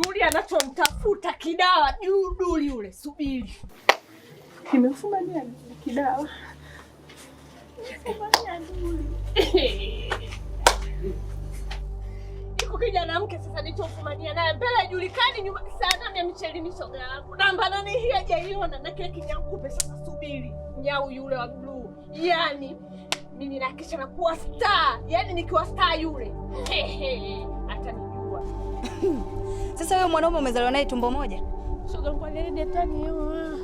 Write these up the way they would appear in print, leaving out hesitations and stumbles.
Duli anachomtafuta kidawa. Duli yule, subiri. Nimemfumania kidawa. Nimefumania Duli. Iko kijana mke sasa nitofumania naye mbele julikani nyuma sana mimi Michelini shoga yangu. Namba nani hii hajaiona na kile kinyakupe sasa subiri. Nyau yule wa blue. Yaani mimi nahakisha na kuwa star. Yaani nikiwa star yule. Atanijua. Sasa wewe mwanaume umezaliwa naye tumbo moja? Shoga kwa nini atanioa?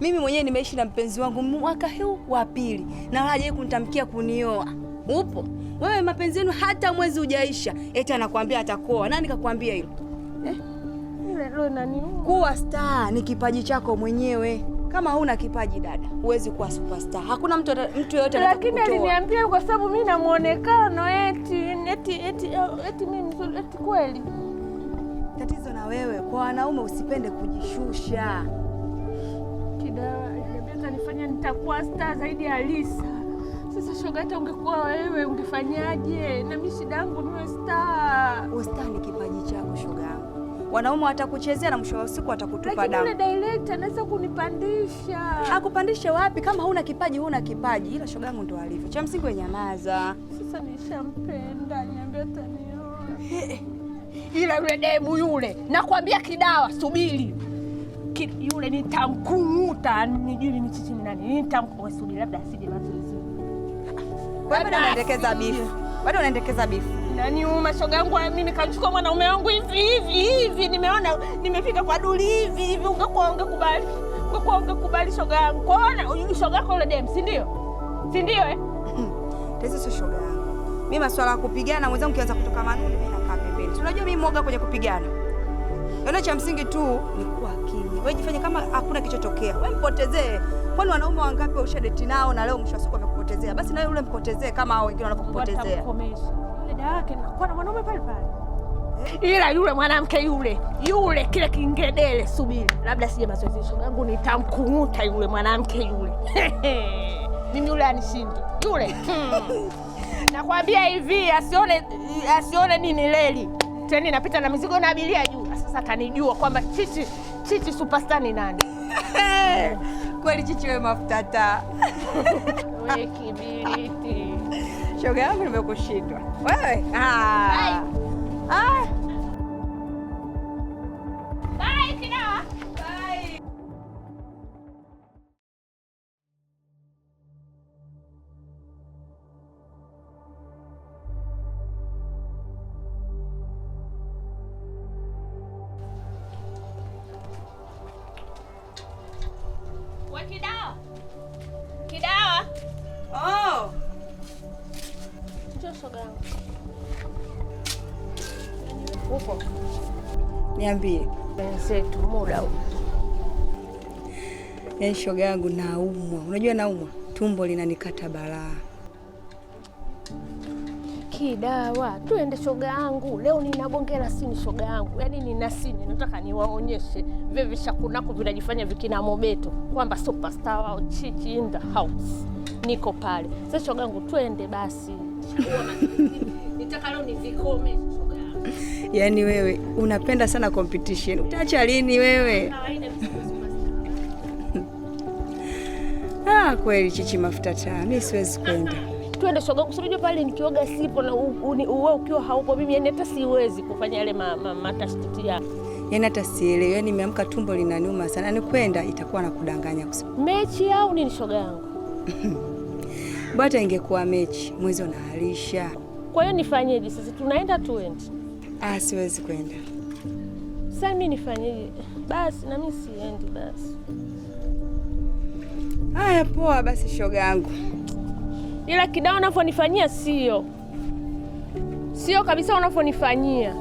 Mimi mwenyewe nimeishi na mpenzi wangu mwaka huu wa pili na wala hajawahi kunitamkia kunioa. Upo? Wewe mapenzi yenu hata mwezi hujaisha eti anakuambia atakuoa. Nani kakwambia hilo? Yule leo nani? Kuwa star ni kipaji chako mwenyewe. Kama huna kipaji dada, huwezi kuwa superstar. Hakuna mtu yote anataka. Lakini aliniambia kwa sababu mimi na muonekano eti mimi eti kweli. Tatizo na wewe kwa wanaume usipende kujishusha. Kidawa aliniambia nifanya nitakuwa star zaidi ya Lisa. Sasa shoga, hata ungekuwa wewe ungefanyaje? Na mimi shida yangu niwe star. Star ni kipaji chako shoga yangu. Wanaume watakuchezea na mwisho wa siku watakutupa damu. Lakini yule director anaweza kunipandisha. Akupandishe wapi? Kama huna kipaji huna kipaji. Ila shoga yangu ndo alivyo. Cha msingi wewe nyamaza. Sasa nishampenda, niambia tanioa. Ila yule demu yule, nakwambia kidawa, subiri. Yule nitamkunguta, nijui ni chichi ni nani. Nitamkusubiri labda asije mazoezi. Bado unaendekeza bifu. Bado unaendekeza bifu. Nani mashoga yangu mimi kachukua mwanaume wangu hivi nimeona nimefika kwa Duli hivi ungekubali. Ungekubali shoga yangu. Kwaona yule shoga yako yule dem, si ndio? Si ndio Tezi sio shoga yangu. Mimi masuala ya kupigana mwenzangu kianza kutoka manuni mimi nakaa pembeni. Unajua mimi mwoga kwenye kupigana. Yaani cha msingi tu ni kuwa kimya. Wewe jifanye kama hakuna kichotokea. Wewe mpotezee. Kwani wanaume wangapi ushadeti nao na leo mwisho wa siku amekupotezea? Basi na yule mpotezee kama hao wengine wanapokupotezea. Yule dada yake anakuwa na mwanaume pale pale. Ila yule mwanamke yule kile kingedele subiri. Labda sije mazoezi shoga yangu nitamkunguta yule mwanamke yule. Mimi yule anishindi. Yule. Nakwambia hivi asione nini leli. Treni inapita na mizigo na abiria juu. Sasa atanijua kwamba Chichi superstar ni nani. Kweli Chichi wewe mafuta taa. Wewe kibiriti. Shoga yangu nimekushindwa. Wewe? Bye kidawa. Bye. Kidawa. Oh. Njoo shoga yangu. Upo? Niambie. Benzetu muda huu. Yaani shoga yangu naumwa. Unajua naumwa? Tumbo linanikata balaa. Kidawa, tuende shoga yangu. Leo ninabongela sini shoga yangu. Yaani nina sini, nataka niwaonyeshe vile vishakunako vinajifanya vikina Mobeto kwamba superstar wao Chichi in the house. Niko pale. Sasa shoga yangu tuende basi. Nitaka leo nivikome shoga yangu. Yaani wewe unapenda sana competition. Utaacha lini wewe? Kawaida Kweli Chichi mafuta taa. Mimi siwezi kwenda. Tuende shoga yangu. Unajua pale nikioga sipo na wewe ukiwa haupo mimi yani hata siwezi kufanya yale matashiti yako. Yaani hata sielewi. Yaani nimeamka tumbo linaniuma sana. Ni kwenda itakuwa na kudanganya kusema. Mechi au nini shoga yangu? Bata ingekuwa mechi, mwezi unaharisha. Kwa hiyo nifanyeje sasa? Tunaenda tuende. Siwezi kwenda. Sasa mimi nifanyeje? Basi na mimi siendi basi. Haya poa basi shoga yangu. Ila kidawa unavyonifanyia sio kabisa unavyonifanyia.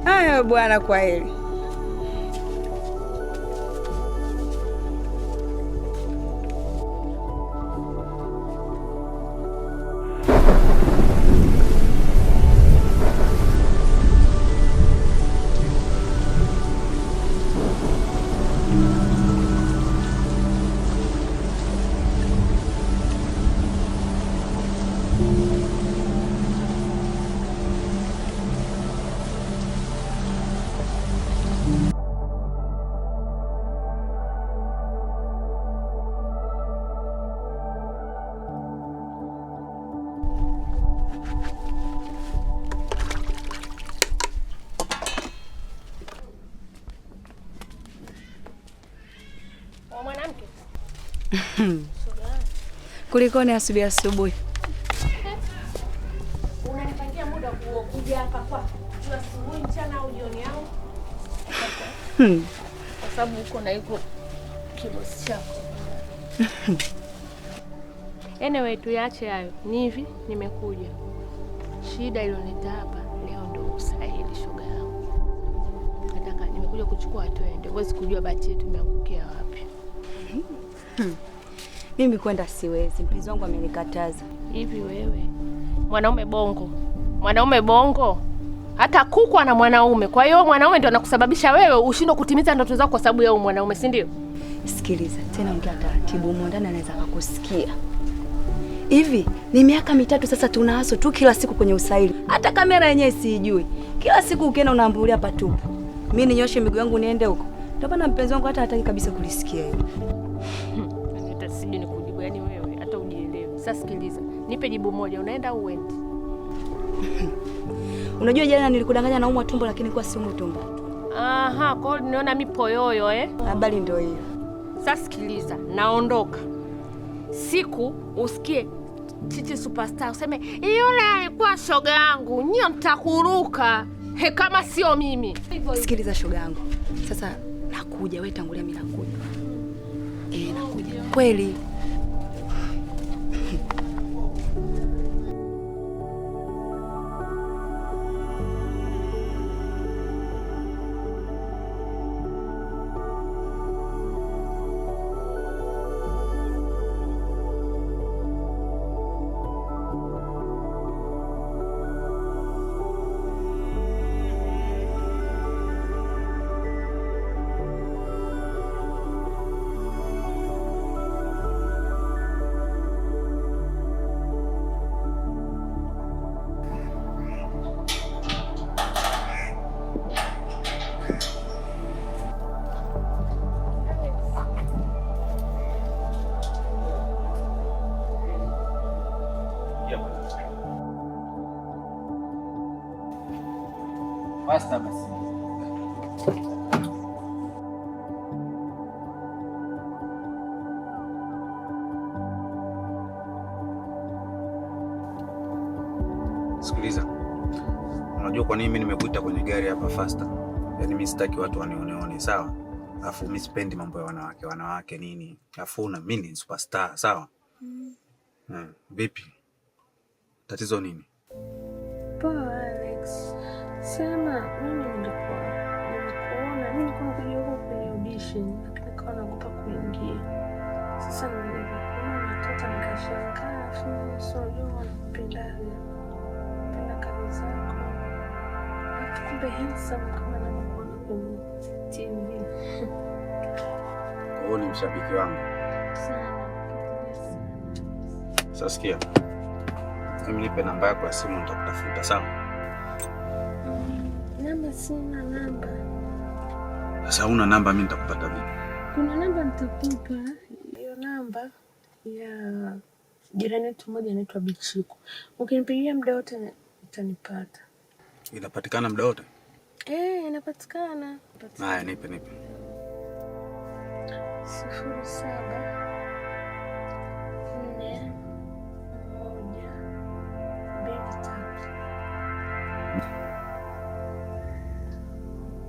Haya bwana, kwa heri. Kulikoni asubuhi? Unanipangia muda kuja hapa kwa asubuhi, mchana au jioni au? Kwa sababu uko na iko kibosi chako. Anyway, tuache hayo. Ni hivi, nimekuja. Shida ilionita hapa leo ndo usahili shoga yangu. Nataka nimekuja kuchukua twende. Huwezi kujua bahati yetu imeangukia wapi. Mimi kwenda siwezi. Mpenzi wangu amenikataza. Hivi wewe mwanaume bongo hata kukwa na mwanaume. Kwa hiyo mwanaume ndio anakusababisha wewe ushindwe kutimiza ndoto zako kwa sababu yeye mwanaume, si ndio? Sikiliza, tena ongea taratibu, mwandani anaweza kukusikia. Hivi ni miaka 3 sasa tunahaso tu kila siku kwenye usaili. Hata kamera yenyewe siijui. Kila siku ukienda unaambulia patupu. Mimi ninyoshe miguu yangu niende huko. Ndio maana mpenzi wangu hata hataki kabisa kulisikia hilo. Hata sijui nikujibu, yani wewe hata ujielewe. Sasa sikiliza, nipe jibu moja, unaenda au uendi? Unajua jana nilikudanganya naumwa tumbo lakini kwa siumwi tumbo. Aha, kwa hiyo niona mipoyoyo Habari ndio hiyo. Sasa sikiliza, naondoka. Siku usikie Chichi Superstar useme yule alikuwa shoga yangu, nyie mtakuruka. Kama sio mimi. Sikiliza shoga yangu. Sasa nakuja, wewe tangulia, mimi nakuja. Nakuja. Kweli. Basta basi. Sikiliza. Unajua kwa nini mimi nimekuita kwenye gari hapa faster? Yaani mimi sitaki watu wanione, sawa? Alafu mimi sipendi mambo ya wanawake nini. Alafu na mimi ni superstar, sawa? Vipi? Tatizo nini? Poa Alex. Sema mimi nilikuona, mimi nilikuwa nakuja huko kwenye audition, lakini nikawa naogopa kuingia. Sasa nilipokuona natoka nikashangaa, sio napenda kazi zako. Kumbe handsome kama ninakuona kwenye TV. Wewe ni mshabiki wangu. Sana. Sasa sikia. Mimi nipe namba yako ya simu nitakutafuta, sawa? Namba sina namba. Sasa una namba, mimi nitakupata vipi? Kuna namba nitakupa. Hiyo namba ya jirani yetu mmoja anaitwa Bichiku. Ukinipigia muda wote utanipata. Inapatikana muda wote? Inapatikana. Haya, nipe. 07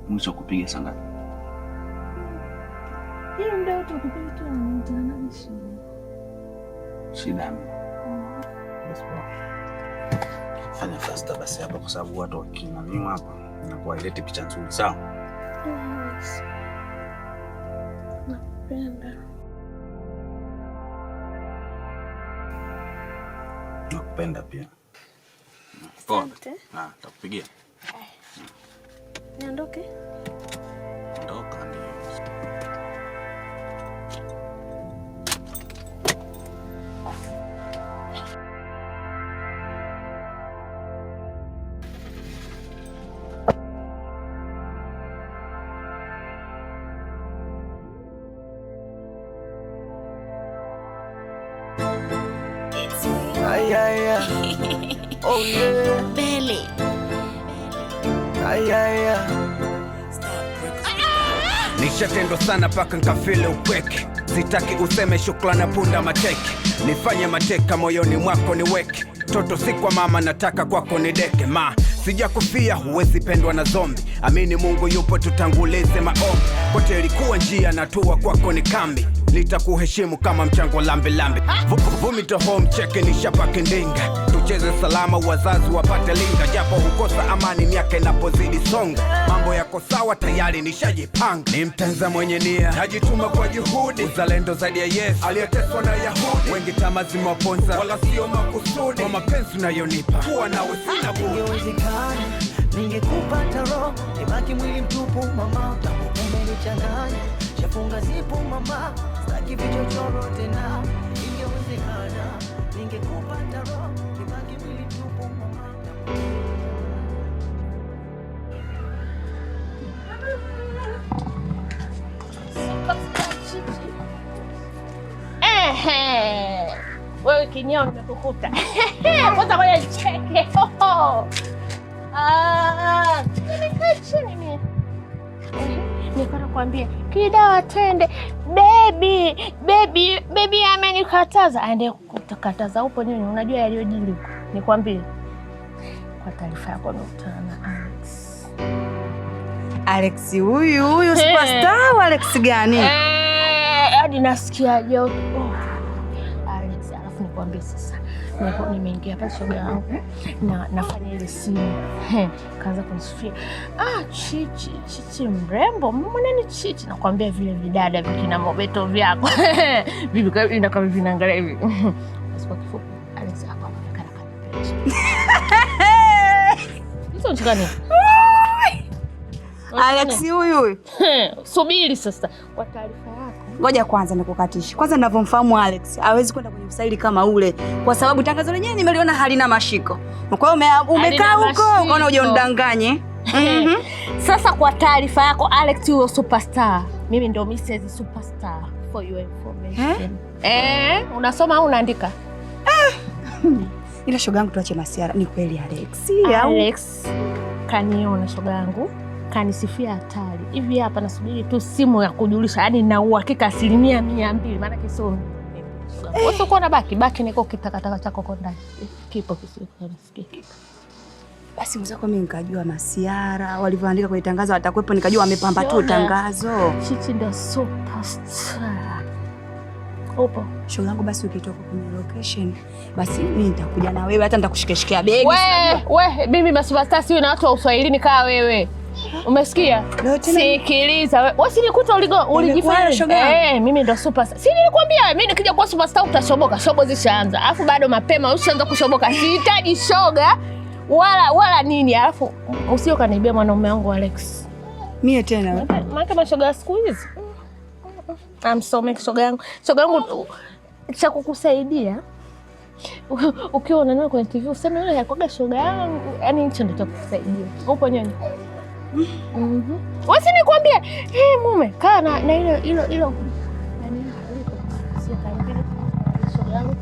Mwisho kupiga saa ngapi? Hiyo ndio tukupiga tu na Shida. Basi fanya faster basi hapa kwa sababu watu wakinaniwa hapa na kuwailete picha nzuri, sawa? Yes. Napenda. Nakupenda pia. Poa. Takupigia. Niondoke? Ondoka ndio. Oh yeah. Belly. Nishatendwa sana paka nkafile upweke. sitaki useme shukrani punda mateke. Nifanye mateka moyoni mwako niweke. Toto si kwa mama, nataka kwako nideke. Sija kufia, huwezi pendwa na zombi. Amini Mungu yupo, tutangulize maombi. Kote ilikuwa njia, natua kwako ni kambi. Nitakuheshimu kama mchango lambe lambe. Vumito home cheke ni shapaki ndinga. Tucheze salama, wazazi wapate linga. Japo hukosa amani miaka inapozidi songa. Mambo yako sawa tayari nishajipanga. Ni mtanza mwenye nia, najituma kwa juhudi. Uzalendo zaidi ya Yesu aliyeteswa na Yahudi. Wengi tamaa zimewaponza, wala sio makusudi. Kwa mapenzi unayonipa, kuwa nawe sina budi. Ingewezekana ningekupata roho, nibaki mwili mtupu mama, umenichanganya. Shafunga zipo mama, sitaki vichochoro tena. Ingewezekana ningekupata roho, nibaki mwili mtupu mama. Wewe kinyao nimekukuta. Kwanza ngoja nicheke. Niko nakwambia Kidawa twende. Baby amenikataza. Aende kutakataza upo nini? Unajua yaliyojiri. Nikwambie. Kwa taarifa yako nimekutana na Alex. Alex huyu superstar Alex gani? Hadi nasikia joto. Alex, alafu nikwambie sasa. Nimeingia hapa shoga yangu na nafanya ile simu. Kaanza kunisifia. Chichi mrembo. Mbona ni Chichi? Nakwambia vile vidada vikina mobeto vyako. Bibi kama vinaangalia hivi. Kwa kifupi Alex hapa anaonekana kama hizo nchikani. Alex huyu. Subiri sasa kwa taarifa yako. Ngoja kwanza nikukatishe. Kwanza ninavyomfahamu Alex, hawezi kwenda kwenye usaili kama ule kwa sababu tangazo lenyewe nimeliona halina mashiko. Kwa hiyo umekaa huko ukaona uje undanganye. Sasa kwa taarifa yako Alex huyo superstar. Mimi ndio Mrs. Superstar for your information. Unasoma au unaandika? Ila shoga yangu tuache masiara. Ni kweli Alex? Alex kaniona shoga yangu. Kanisifia hatari. Hivi hapa nasubiri tu simu ya kujulisha. Yaani na uhakika 200% maana kisomo. Wewe uko na baki niko kitakataka chako kwa ndani. Kipo kisikia. Basi mzako mimi nikajua masiara walivyoandika kwenye tangazo watakuepo, nikajua wamepamba tu tangazo. Chichi ndio superstar. Upo. Shoga yangu basi ukitoka kwenye location, basi mimi nitakuja na wewe hata nitakushikeshikia begi. Wewe mimi masuperstar sio na watu wa Uswahilini kaa wewe. Umesikia? Sikiliza wewe. Wewe sinikuta ulijifanya. Mimi ndo superstar. Si nilikwambia mimi nikija kuwa superstar utashoboka. Shobo zishaanza. Alafu bado mapema ushaanza kushoboka. Sihitaji shoga wala nini. Alafu usio kaniibia mwanaume wangu Alex. Mie tena wewe. Maana mashoga siku hizi. Shoga yangu. Shoga yangu cha kukusaidia. Ukiwa unaona kwenye TV useme yule alikuwa shoga yangu. Yaani hicho ndio cha kukusaidia. Upo nyonyi. Wasi nikwambia, mume kaa na hilo nani sio kaambia shoga yangu.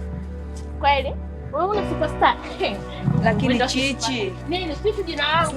Kweli? Wewe una superstar. Lakini Chichi. Nini Chichi jina langu?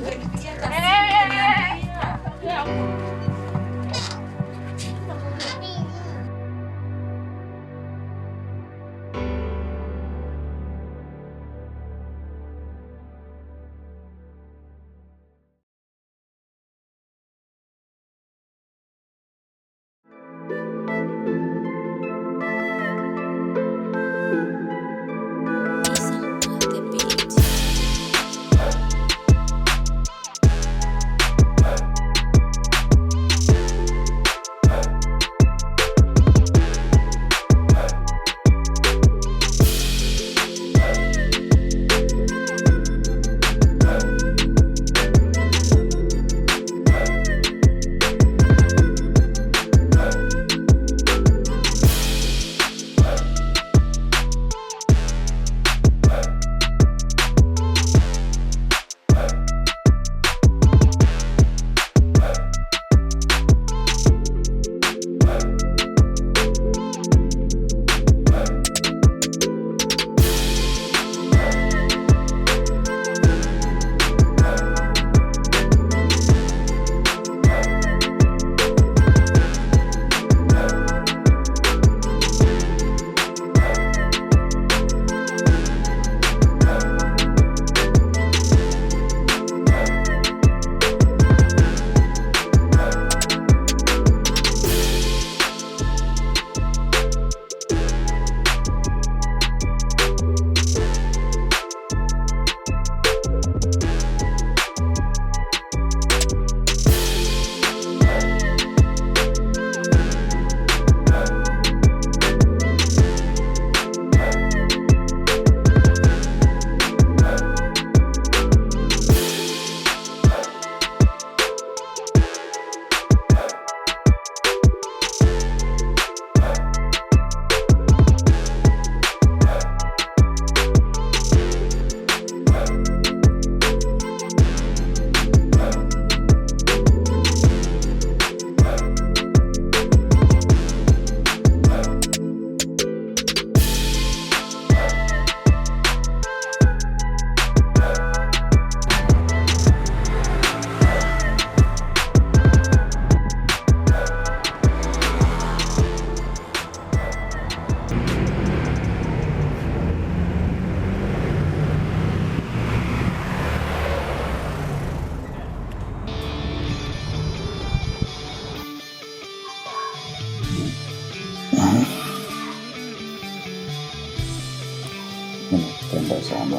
nakupenda sana.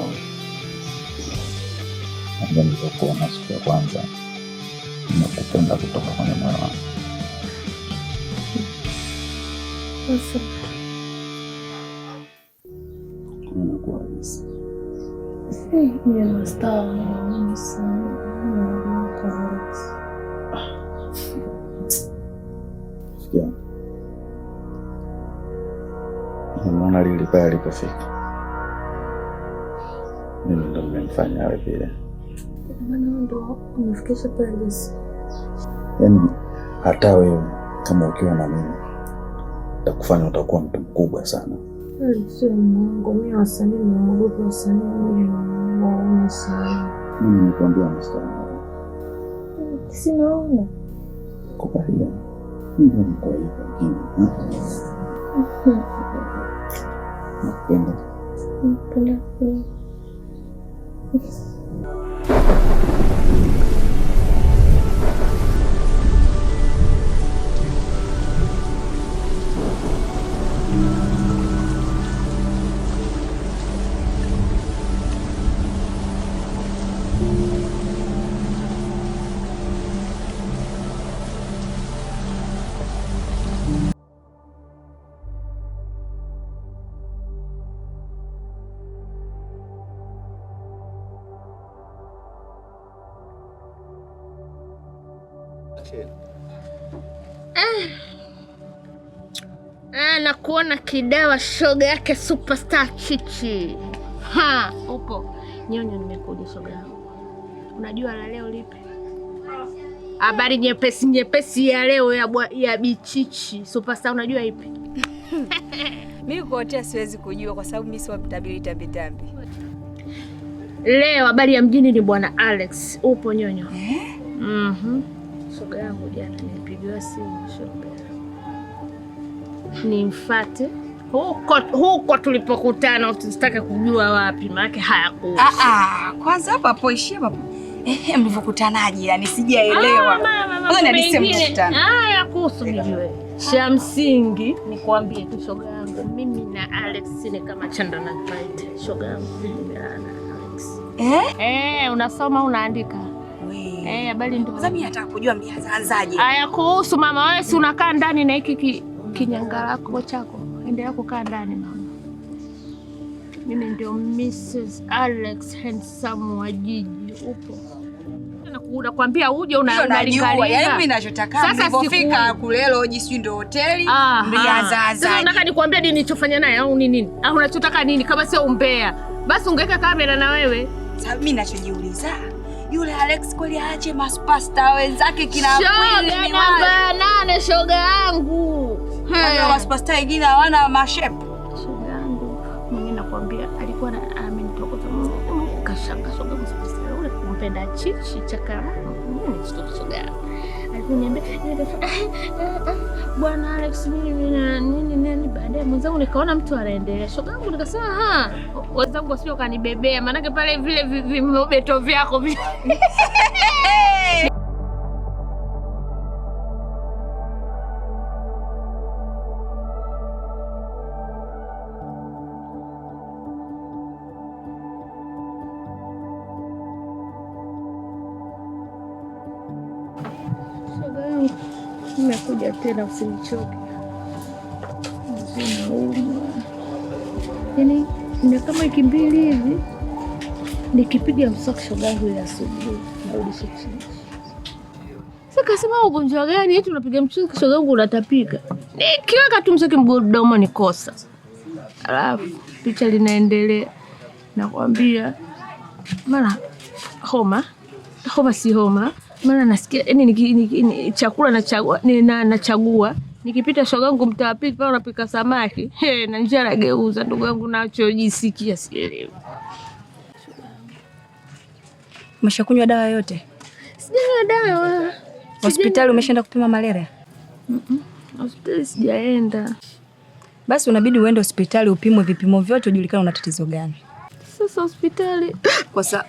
Ndio nilipokuona siku ya kwanza, nakupenda kutoka kwenye moyo wangu. Unakuwa hivi. Ni style sana. Sikia. Unaona lile pale alipofika. Mimi ndo nimemfanya awe vile. Maana ndo unafikisha pale. Yaani hata wewe kama ukiwa na mimi utakufanya utakuwa mtu mkubwa sana. Sio Mungu, mimi wasanii naogopa wasanii waone sana. Mimi nikwambia mstari. Sinaona. Kubalia. Mimi niko hivyo lakini. Nakupenda. Nakupenda. Na kuona kidawa shoga yake superstar Chichi. Upo. Nyonyo nimekuja shoga yangu. Unajua la leo lipi? Habari nyepesi ya leo ya Bichichi. Superstar unajua ipi? Mimi kuotea siwezi kujua kwa sababu mimi sio mtabiri tambi. Leo habari ya mjini ni bwana Alex. Upo nyonyo? Shoga yangu jana nilipigiwa simu shoga. Nimfuate huko tulipokutana, usitake kujua wapi maana hayakuhusu. Kwanza hapo ishia hapo. Mlivyokutanaje? Yani sijaelewa. Mbona niseme mkutano? Hayakuhusu nijue. Cha msingi nikwambie tu shoga yangu, mimi na Alex ni kama chanda na pete. Shoga yangu nimelala na Alex. Unasoma unaandika? Habari ndio. Sasa mimi nataka kujua mmeanzaje. Hayakuhusu mama, wewe si unakaa ndani na hiki kinyangalako chako. Endelea kukaa ndani mama. Mimi ndio Mrs. Alex handsome wa jiji. Upo. Nakwambia uje unalingalia. Yaani mimi ninachotaka mlipofika kulelo jisi ndio hoteli mlianzaanzaje. Sasa unataka nikwambie nini nilichofanya naye au ni nini? Au unachotaka nini kama sio umbea? Basi ungeweka kamera na wewe. Sasa mimi ninachojiuliza, yule Alex kweli aache maspasta wenzake kina kweli ni namba 8 shoga yangu. Hayo maspasta wengine hawana mashepu. Shoga yangu, mimi nakwambia alikuwa amenitokota kashanga shoga maspasta yule kumpenda Chichi chaka. Mimi sio shoga yangu. Aliniambia bwana Alex mimi nini baadaye mwenzangu nikaona mtu anaendelea. Shoga yangu nikasema wenzangu sio kanibebea maana pale vile vimobeto vyako vile. Nimekuja tena usinichoke. Yaani ni kama wiki mbili hivi nikipiga mswaki shoga yangu ile asubuhi narudi chini. Sasa kasema ugonjwa gani eti unapiga mswaki shoga yangu unatapika. Nikiweka tu mswaki mdomo nikosa. Alafu picha linaendelea. Nakwambia mara homa si homa. Maana nasikia yani chakula nachagua nikipita shoga yangu mtapika pale unapika samaki na njia nageuza ndugu yangu nachojisikia sielewi. Umeshakunywa dawa yote? Sijanywa dawa. Hospitali umeshaenda kupima malaria? Hospitali sijaenda. Basi unabidi uende hospitali upimwe vipimo vyote ujulikane una tatizo gani. Sasa hospitali kwa sababu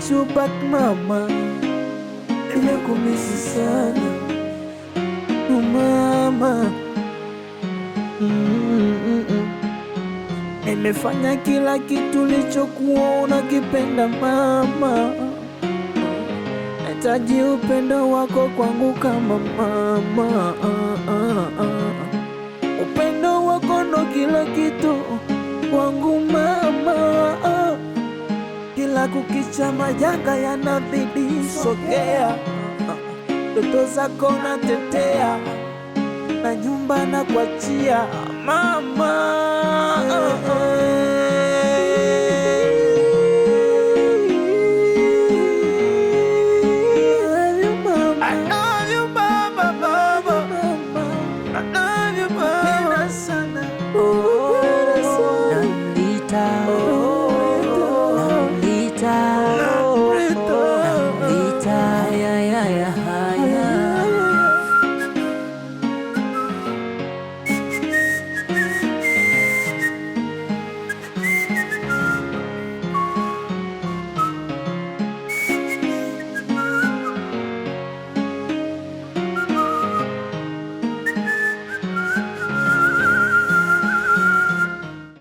you back mama, nimekumisi sana mama. Nimefanya kila kitu lichokuwa unakipenda mama, nahitaji upendo wako kwangu kama mama. Upendo wako ndo kila kitu kwangu mama. Kila kukicha majanga yanazidi sogea, ndoto zako natetea na nyumba na kuachia mama.